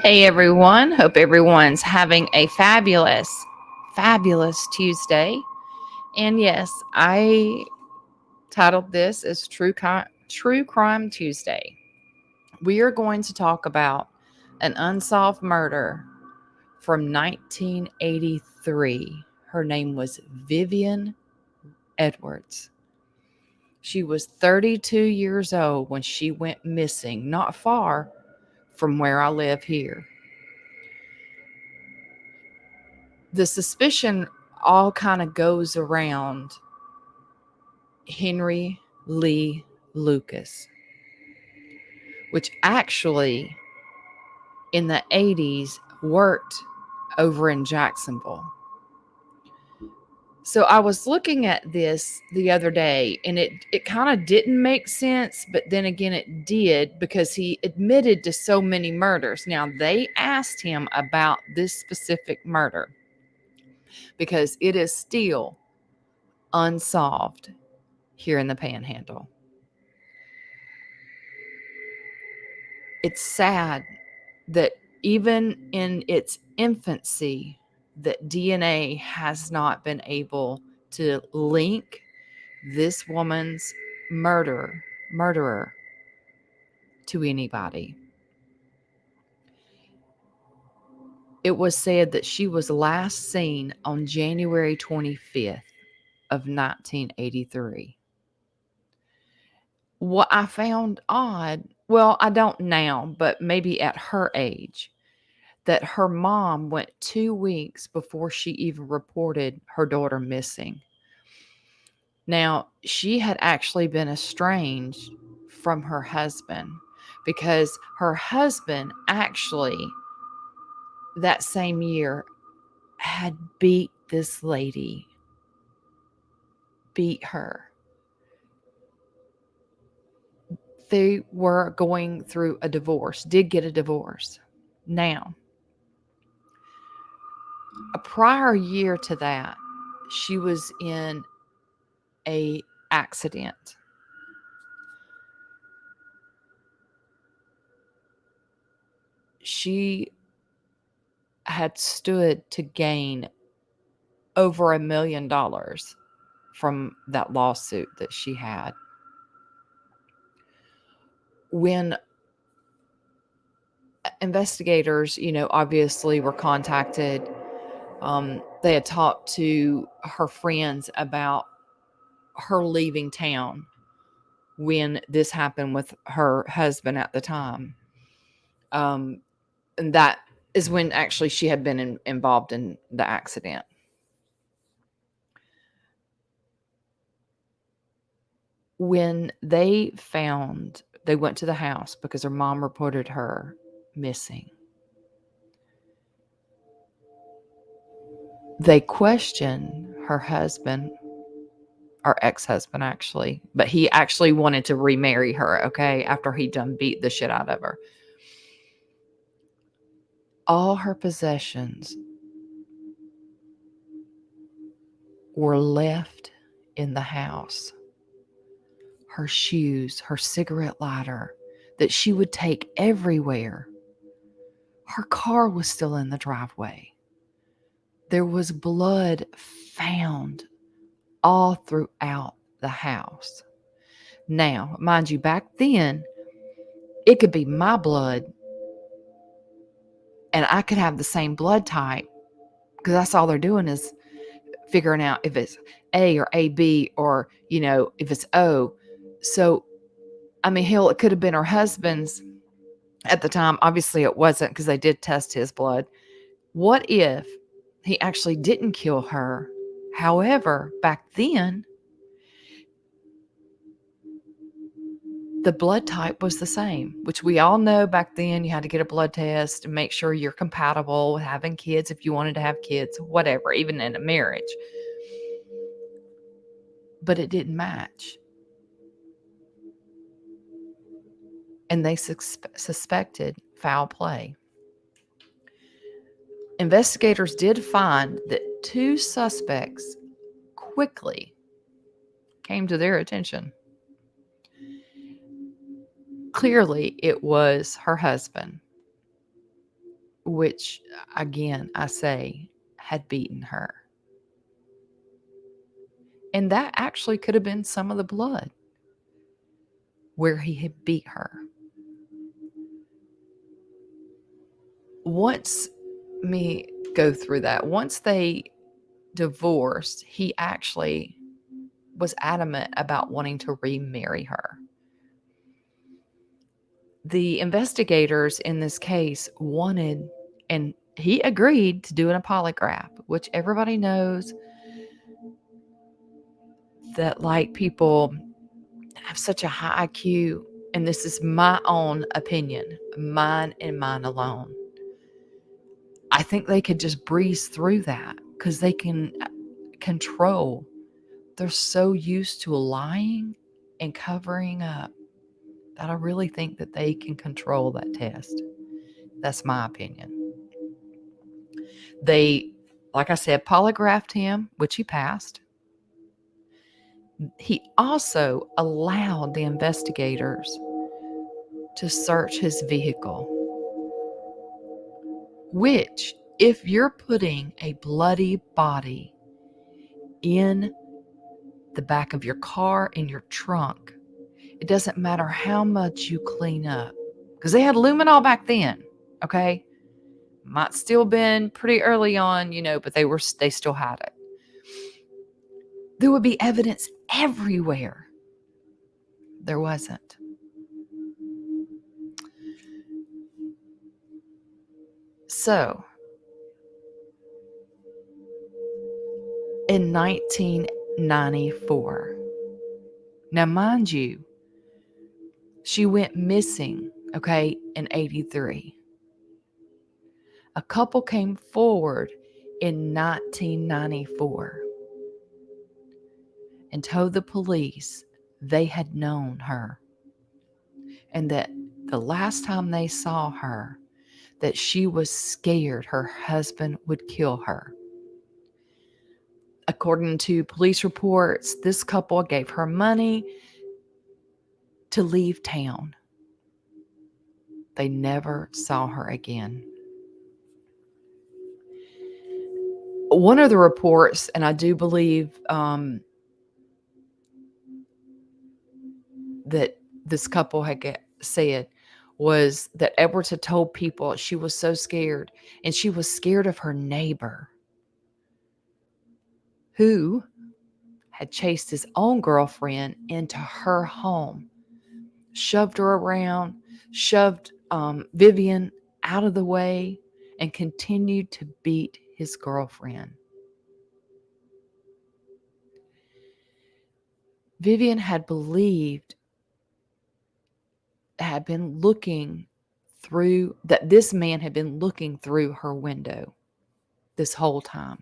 Hey everyone, hope everyone's having a fabulous Tuesday. And yes, I titled this as True Crime Tuesday. We are going to talk about an unsolved murder from 1983. Her name was Vivian Edwards. She was 32 years old when she went missing, not far from where I live here. The suspicion all kind of goes around Henry Lee Lucas, which actually in the 80s worked over in Jacksonville. So I was looking at this the other day and it kind of didn't make sense, but then again it did because he admitted to so many murders. Now they asked him about this specific murder because it is still unsolved here in the Panhandle. It's sad that even in its infancy, that DNA has not been able to link this woman's murderer to anybody. It was said that she was last seen on January 25th of 1983. What I found odd, well, I don't now, but maybe at her age, that her mom went 2 weeks before she even reported her daughter missing. Now, she had actually been estranged from her husband because her husband actually that same year had beat her. They were going through a divorce, did get a divorce. Now, a prior year to that, she was in a accident. She had stood to gain over $1 million from that lawsuit that she had. When investigators, obviously were contacted, they had talked to her friends about her leaving town when this happened with her husband at the time. And that is when actually she had been involved in the accident. When they went to the house because her mom reported her missing. They questioned her husband, or ex-husband actually, but he actually wanted to remarry her, okay, after he done beat the shit out of her. All her possessions were left in the house. Her shoes, her cigarette lighter that she would take everywhere. Her car was still in the driveway. There was blood found all throughout the house. Now, mind you, back then, it could be my blood and I could have the same blood type because that's all they're doing is figuring out if it's A or AB or, if it's O. So, hell, it could have been her husband's at the time. Obviously, it wasn't because they did test his blood. What if he actually didn't kill her? However, back then, the blood type was the same, which we all know back then you had to get a blood test to make sure you're compatible with having kids if you wanted to have kids, whatever, even in a marriage. But it didn't match. And they suspected foul play. Investigators did find that 2 suspects quickly came to their attention. Clearly, it was her husband. which, again, I say had beaten her. And that actually could have been some of the blood where he had beat her. Once me go through that, once they divorced, he actually was adamant about wanting to remarry her. The investigators in this case wanted, and he agreed to do a polygraph, which everybody knows that, like, people have such a high IQ, and this is my own opinion, mine and mine alone. I think they could just breeze through that because they can control. They're so used to lying and covering up that I really think that they can control that test. That's my opinion. They, like I said, polygraphed him, which he passed. He also allowed the investigators to search his vehicle, which, if you're putting a bloody body in the back of your car, in your trunk, it doesn't matter how much you clean up, because they had luminol back then, okay? Might still been pretty early on, but they still had it. There would be evidence everywhere. There wasn't. So, in 1994, now mind you, she went missing, okay, in 83. A couple came forward in 1994 and told the police they had known her and that the last time they saw her, that she was scared her husband would kill her. According to police reports, this couple gave her money to leave town. They never saw her again. One of the reports, and I do believe that this couple had said, was that Edwards had told people she was so scared, and she was scared of her neighbor who had chased his own girlfriend into her home, shoved her around, shoved Vivian out of the way, and continued to beat his girlfriend. Vivian had been looking through, that this man had been looking through her window this whole time.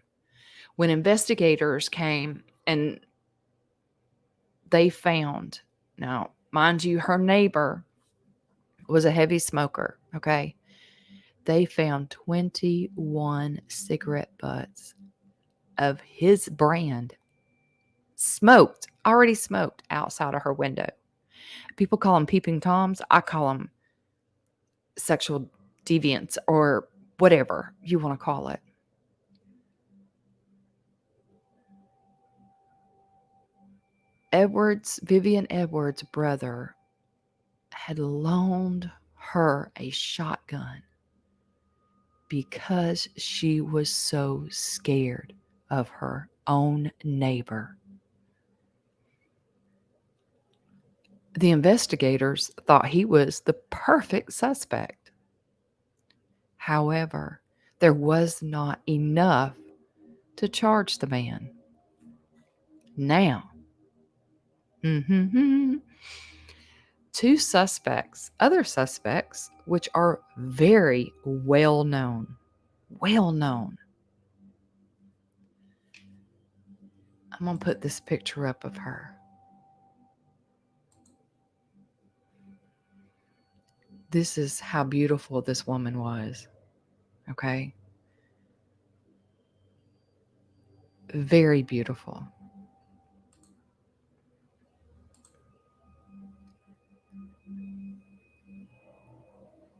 When investigators came and they found, now, mind you, her neighbor was a heavy smoker, okay? They found 21 cigarette butts of his brand, already smoked outside of her window. People call them peeping Toms. I call them sexual deviants, or whatever you want to call it. Vivian Edwards' brother had loaned her a shotgun because she was so scared of her own neighbor. The investigators thought he was the perfect suspect. However, there was not enough to charge the man. Now, two other suspects, which are very well known. I'm going to put this picture up of her. This is how beautiful this woman was. Okay? Very beautiful.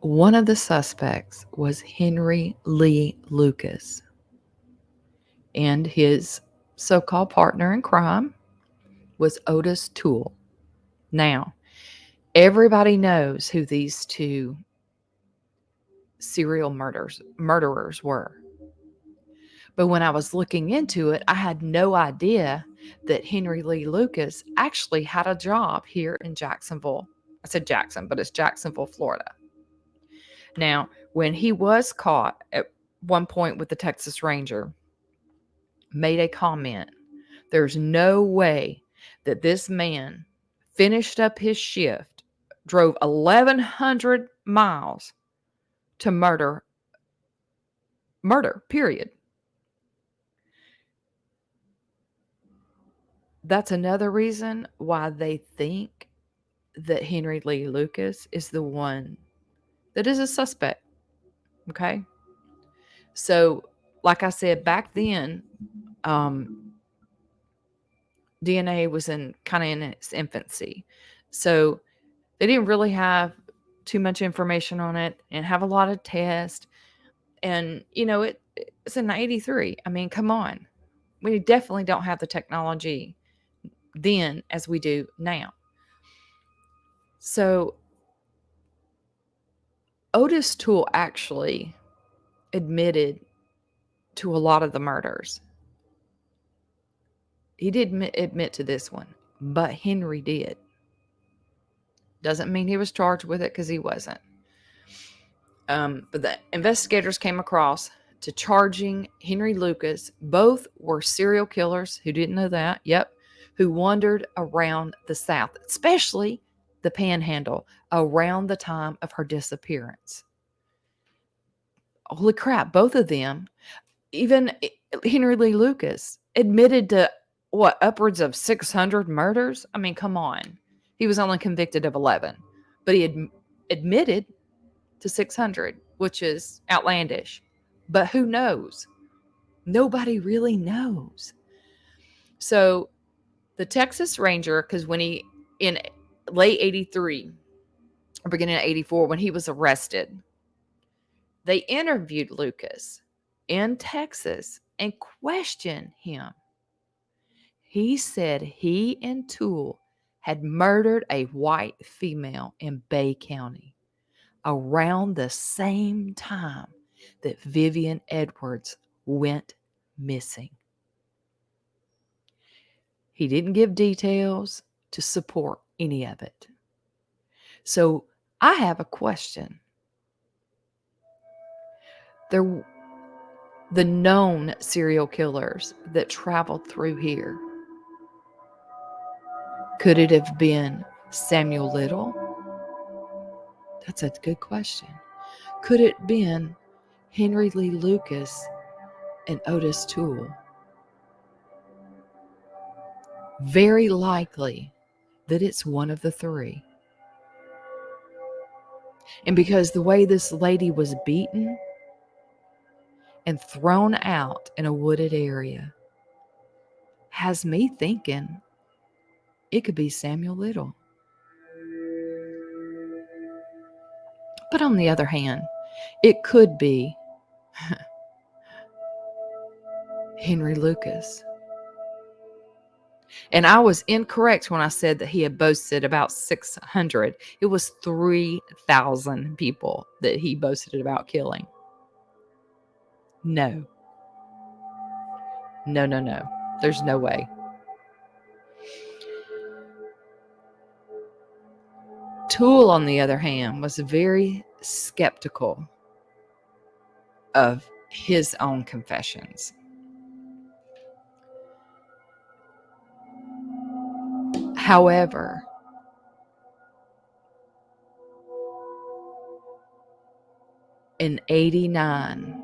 One of the suspects was Henry Lee Lucas, and his so-called partner in crime was Otis Toole. Now, everybody knows who these two serial murderers were. But when I was looking into it, I had no idea that Henry Lee Lucas actually had a job here in Jacksonville. I said Jackson, but it's Jacksonville, Florida. Now, when he was caught at one point with the Texas Ranger, made a comment. There's no way that this man finished up his shift, drove 1,100 miles to murder, period. That's another reason why they think that Henry Lee Lucas is the one that is a suspect. Okay. So, like I said, back then, DNA was kind of in its infancy. So they didn't really have too much information on it and have a lot of tests. And, it's in 83. I mean, come on. We definitely don't have the technology then as we do now. So Otis Toole actually admitted to a lot of the murders. He did admit to this one, but Henry did. Doesn't mean he was charged with it because he wasn't. But the investigators came across to charging Henry Lucas. Both were serial killers. Who didn't know that? Yep. Who wandered around the South, especially the Panhandle, around the time of her disappearance. Holy crap, both of them, even Henry Lee Lucas, admitted to upwards of 600 murders? I mean, come on. He was only convicted of 11, but he admitted to 600, which is outlandish. But who knows? Nobody really knows. So the Texas Ranger, because when he, in late 83, or beginning of 84, when he was arrested, they interviewed Lucas in Texas and questioned him. He said he and Toole had murdered a white female in Bay County around the same time that Vivian Edwards went missing. He didn't give details to support any of it. So I have a question. The known serial killers that traveled through here, could it have been Samuel Little? That's a good question. Could it have been Henry Lee Lucas and Otis Toole? Very likely that it's one of the three. And because the way this lady was beaten and thrown out in a wooded area has me thinking it could be Samuel Little. But on the other hand, it could be Henry Lucas. And I was incorrect when I said that he had boasted about 600. It was 3,000 people that he boasted about killing. No. No. There's no way. Toole, on the other hand, was very skeptical of his own confessions. However, in 89,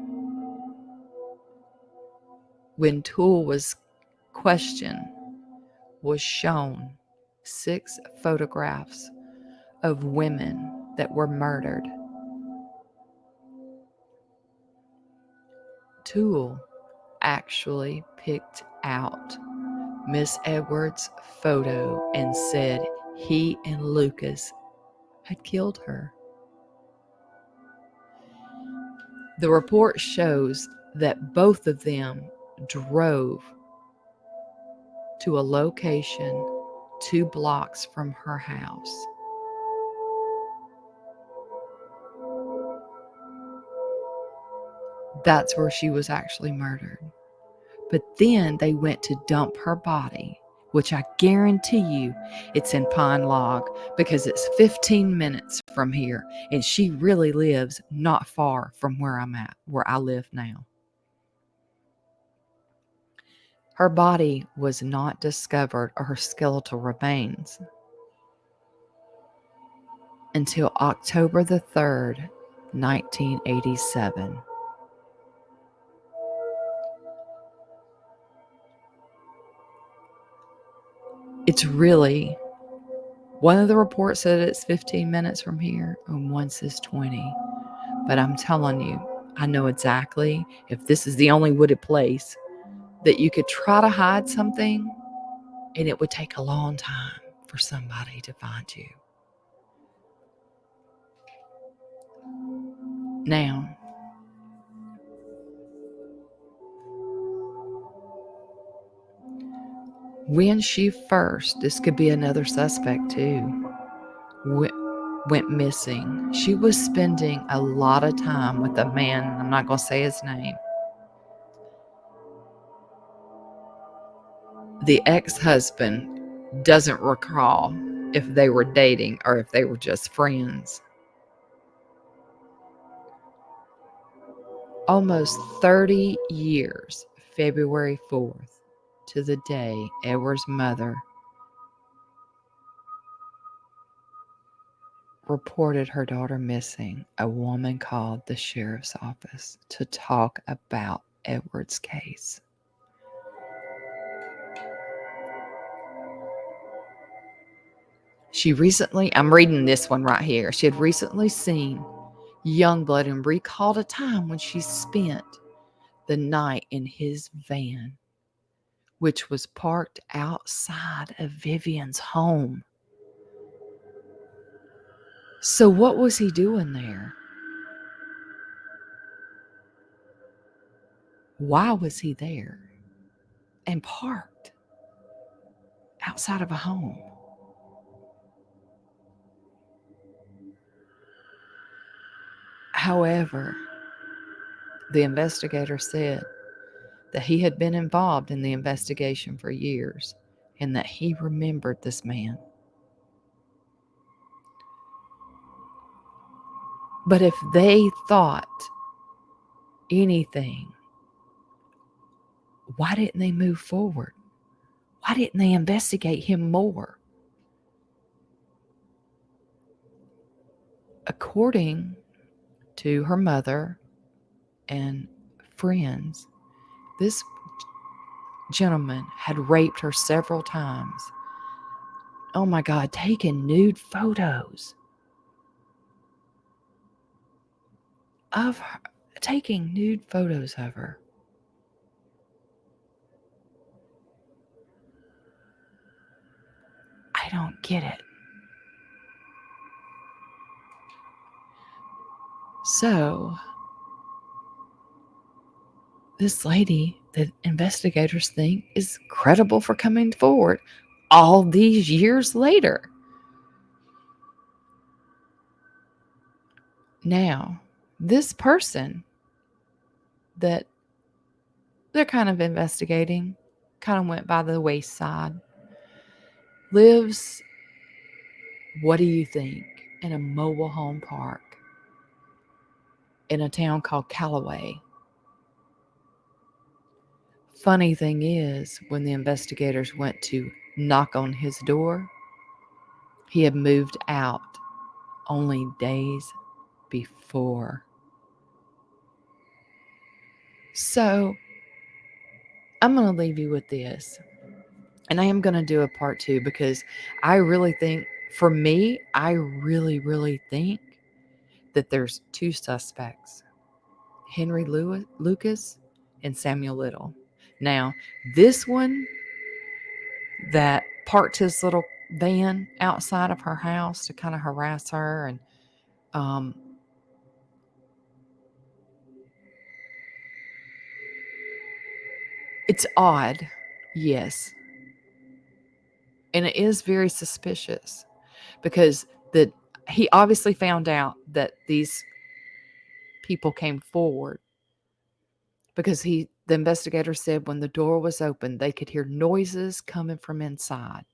when Toole was questioned, was shown 6 photographs of women that were murdered. Toole actually picked out Miss Edwards' photo and said he and Lucas had killed her. The report shows that both of them drove to a location 2 blocks from her house. That's where she was actually murdered. But then they went to dump her body, which I guarantee you it's in Pine Log, because it's 15 minutes from here, and she really lives not far from where I'm at, where I live now. Her body was not discovered, or her skeletal remains, until October the 3rd, 1987. It's really, one of the reports said it's 15 minutes from here, and one says 20. But I'm telling you, I know exactly, if this is the only wooded place, that you could try to hide something, and it would take a long time for somebody to find you. Now, when she first, this could be another suspect too, went missing, she was spending a lot of time with a man, I'm not going to say his name. The ex-husband doesn't recall if they were dating or if they were just friends. Almost 30 years, February 4th, to the day Edward's mother reported her daughter missing, a woman called the sheriff's office to talk about Edward's case. I'm reading this one right here. She had recently seen Youngblood and recalled a time when she spent the night in his van, which was parked outside of Vivian's home. So what was he doing there? Why was he there and parked outside of a home? However, the investigator said that he had been involved in the investigation for years and that he remembered this man. But if they thought anything, why didn't they move forward? Why didn't they investigate him more? According to her mother and friends, this gentleman had raped her several times. Oh my God, taking nude photos of her, taking nude photos of her. I don't get it. So, this lady that investigators think is credible for coming forward all these years later. Now, this person that they're kind of investigating kind of went by the wayside, lives, what do you think, in a mobile home park in a town called Callaway. Funny thing is, when the investigators went to knock on his door, he had moved out only days before. So, I'm going to leave you with this. And I am going to do a part 2 because I really think, for me, I really, really think that there's 2 suspects, Henry Lucas and Samuel Little. Now, this one that parked his little van outside of her house to kind of harass her and It's odd, yes. And it is very suspicious because he obviously found out that these people came forward because the investigator said when the door was open, they could hear noises coming from inside.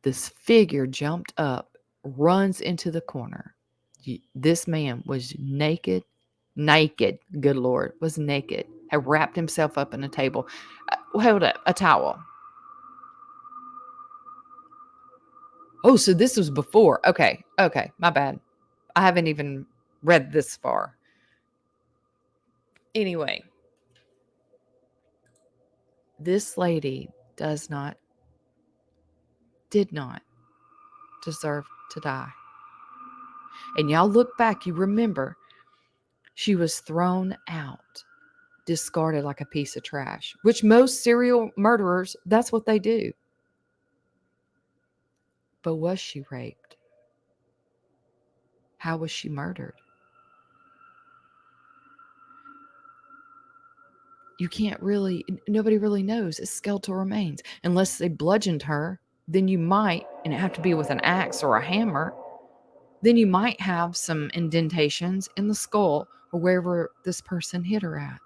This figure jumped up, runs into the corner. This man was naked, good Lord, was naked, had wrapped himself up in a table. Hold up, a towel. Oh, so this was before. Okay, my bad. I haven't even read this far. Anyway, this lady did not deserve to die. And y'all look back, you remember she was thrown out, discarded like a piece of trash, which most serial murderers, that's what they do. But was she raped? How was she murdered? Nobody really knows. It's skeletal remains. Unless they bludgeoned her, then you might, and it have to be with an axe or a hammer, then you might have some indentations in the skull or wherever this person hit her at.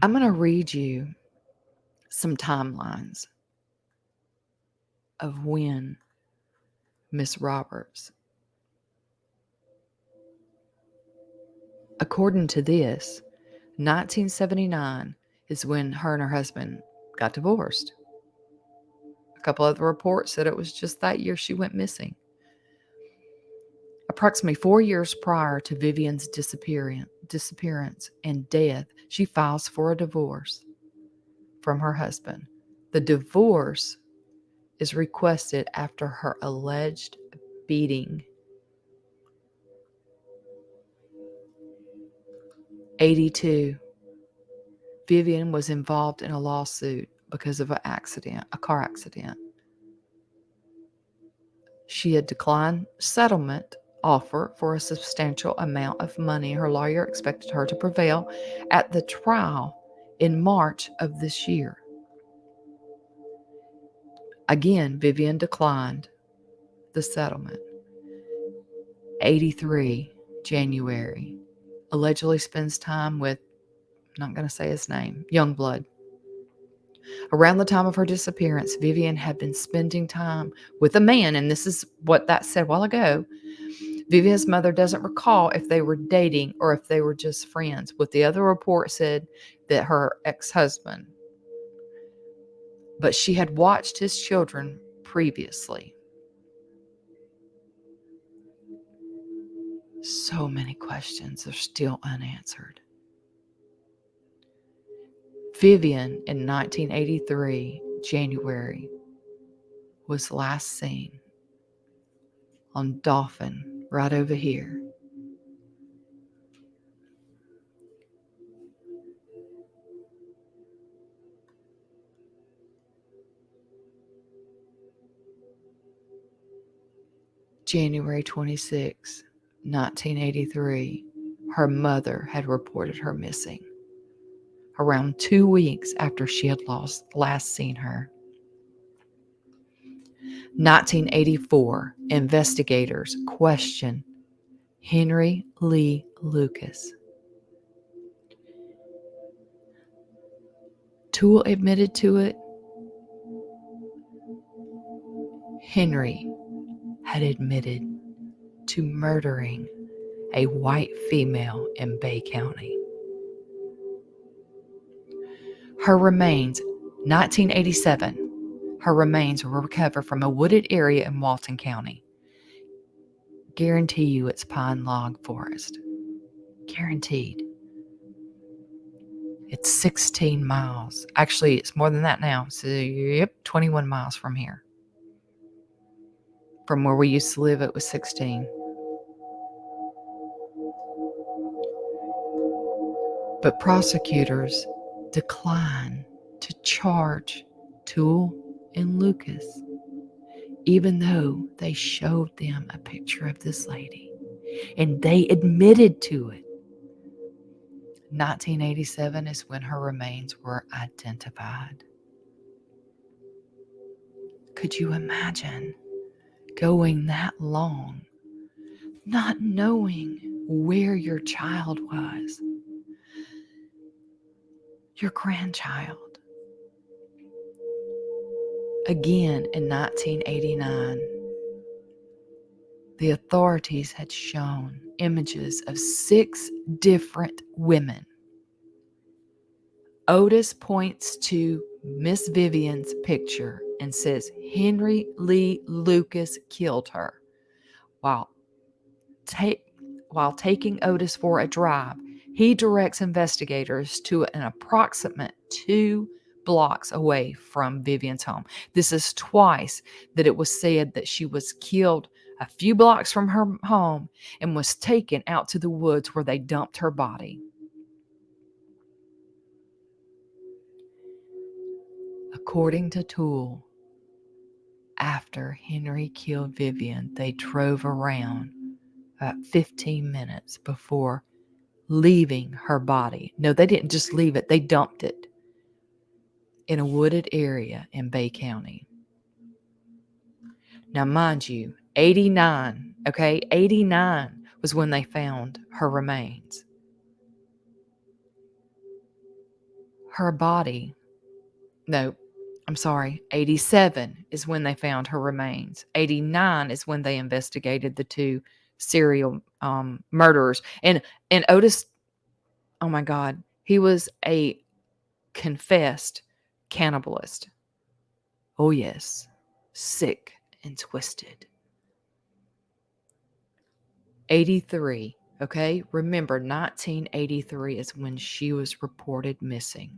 I'm going to read you some timelines of when Miss Roberts, according to this, 1979 is when her and her husband got divorced. A couple other reports said it was just that year she went missing. Approximately 4 years prior to Vivian's disappearance and death, she files for a divorce from her husband. The divorce is requested after her alleged beating. 82. Vivian was involved in a lawsuit because of a car accident. She had declined settlement offer for a substantial amount of money. Her lawyer expected her to prevail at the trial in March of this year. Again, Vivian declined the settlement. 83, January. Allegedly spends time with, I'm not going to say his name, Youngblood. Around the time of her disappearance, Vivian had been spending time with a man, and this is what that said a while ago. Vivian's mother doesn't recall if they were dating or if they were just friends. What the other report said that her ex-husband, but she had watched his children previously. So many questions are still unanswered. Vivian in 1983, January, was last seen on Dolphin right over here. January 26, 1983, her mother had reported her missing. Around 2 weeks after she had last seen her. 1984, investigators question Henry Lee Lucas. Toole admitted to it. Henry had admitted to murdering a white female in Bay County. Her remains, 1987, her remains were recovered from a wooded area in Walton County. Guarantee you it's pine log forest. Guaranteed. It's 16 miles. Actually, it's more than that now. So, 21 miles from here. From where we used to live, it was 16. But prosecutors decline to charge Toole and Lucas, even though they showed them a picture of this lady and they admitted to it. 1987 is when her remains were identified. Could you imagine going that long not knowing where your child was, your grandchild? Again, in 1989, the authorities had shown images of 6 different women. Otis points to Miss Vivian's picture and says Henry Lee Lucas killed her. While taking Otis for a drive, he directs investigators to an approximate 2 blocks away from Vivian's home. This is twice that it was said that she was killed a few blocks from her home and was taken out to the woods where they dumped her body. According to Toole, after Henry killed Vivian, they drove around about 15 minutes before leaving her body. No, they didn't just leave it, they dumped it in a wooded area in Bay County. Now, mind you, 89, okay, 89 was when they found her remains. Her body, no, I'm sorry, 87 is when they found her remains. 89 is when they investigated the 2 serial murderers. And Otis, oh my God, he was a confessed cannibalist. Oh yes, sick and twisted. 83, okay? Remember, 1983 is when she was reported missing.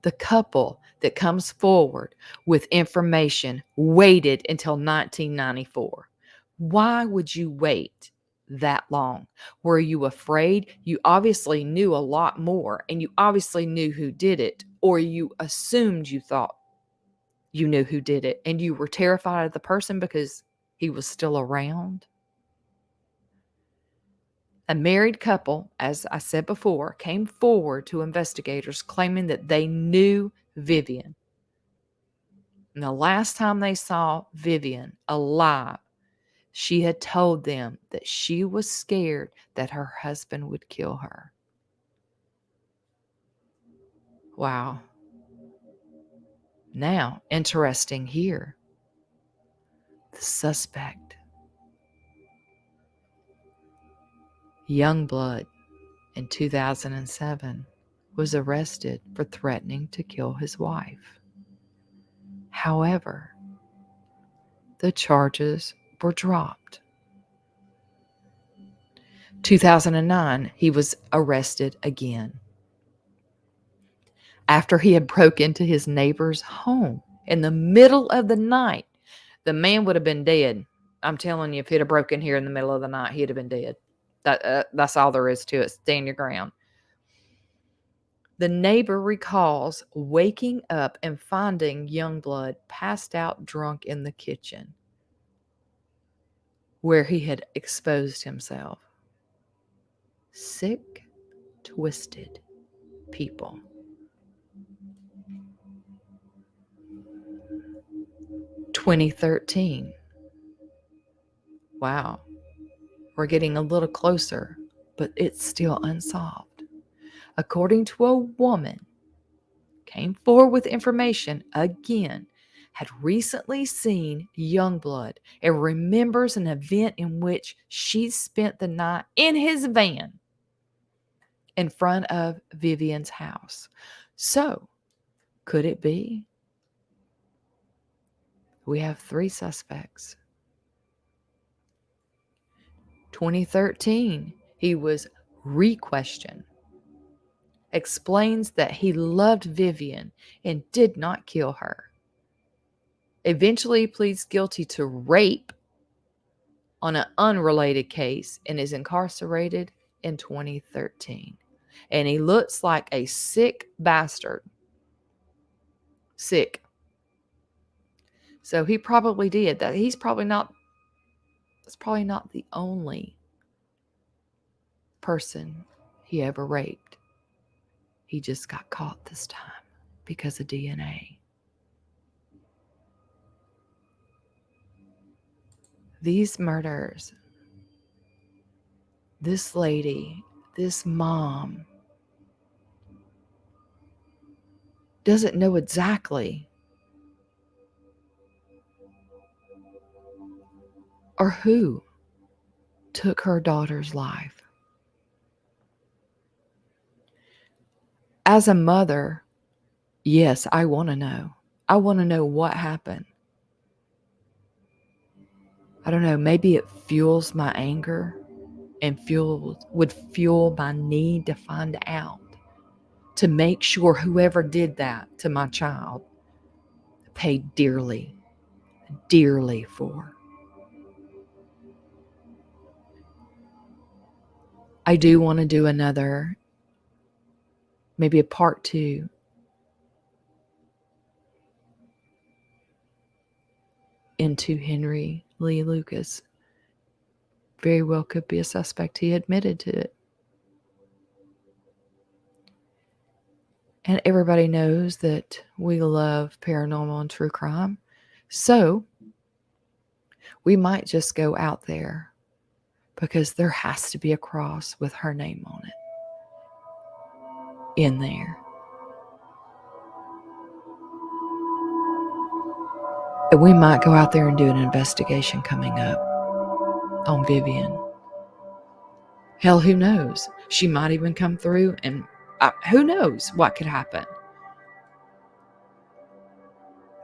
The couple that comes forward with information waited until 1994. Why would you wait that long? Were you afraid? You obviously knew a lot more, and you obviously knew who did it, or you assumed you thought you knew who did it, and you were terrified of the person because he was still around. A married couple, as I said before, came forward to investigators claiming that they knew Vivian. And the last time they saw Vivian alive, she had told them that she was scared that her husband would kill her. Wow. Now, interesting here, the suspect, Youngblood, in 2007, was arrested for threatening to kill his wife. However, the charges were dropped. 2009, he was arrested again after he had broke into his neighbor's home in the middle of the night. The man would have been dead. I'm telling you, if he'd have broken here in the middle of the night, he'd have been dead. That's all there is to it. Stand your ground. The neighbor recalls waking up and finding Youngblood passed out drunk in the kitchen where he had exposed himself. Sick, twisted people. 2013. Wow. We're getting a little closer, but it's still unsolved. According to a woman, came forward with information again, had recently seen Youngblood and remembers an event in which she spent the night in his van in front of Vivian's house. So, could it be? We have 3 suspects. 2013, he was re-questioned. Explains that he loved Vivian and did not kill her. Eventually pleads guilty to rape on an unrelated case and is incarcerated in 2013. And he looks like a sick bastard. Sick. So he probably did that. That's probably not the only person he ever raped. He just got caught this time because of DNA. These murders, this lady, this mom doesn't know exactly or who took her daughter's life. As a mother, yes, I want to know. I want to know what happened. I don't know, maybe it fuels my anger and would fuel my need to find out, to make sure whoever did that to my child paid dearly, dearly for. I do want to do another, maybe a part 2 into Henry Lee Lucas. Very well could be a suspect. He admitted to it. And everybody knows that we love paranormal and true crime. So we might just go out there because there has to be a cross with her name on it in there. And we might go out there and do an investigation coming up on Vivian. Hell, who knows? She might even come through and who knows what could happen.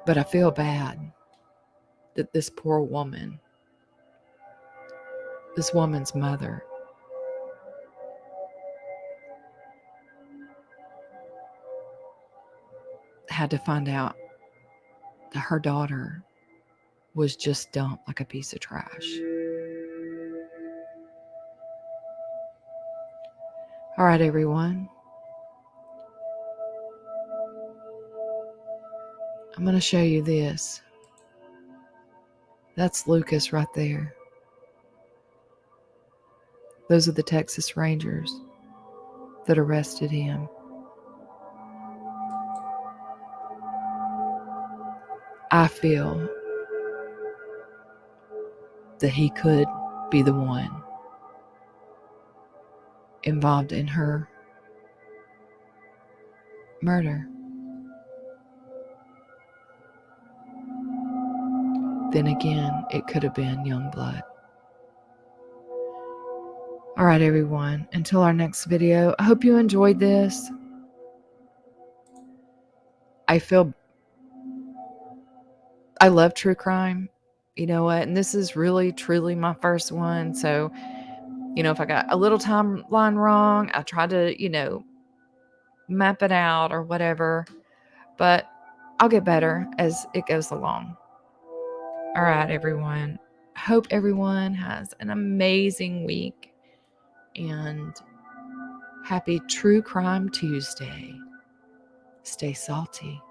But I feel bad that this poor woman, this woman's mother, had to find out that her daughter was just dumped like a piece of trash. All right, everyone. I'm going to show you this. That's Lucas right there. Those are the Texas Rangers that arrested him. I feel that he could be the one involved in her murder. Then again, it could have been young blood. All right, everyone. Until our next video, I hope you enjoyed this. I love true crime. You know what? And this is really, truly my first one. So, if I got a little timeline wrong, I try to, map it out or whatever. But I'll get better as it goes along. All right, everyone. Hope everyone has an amazing week. And happy True Crime Tuesday. Stay salty.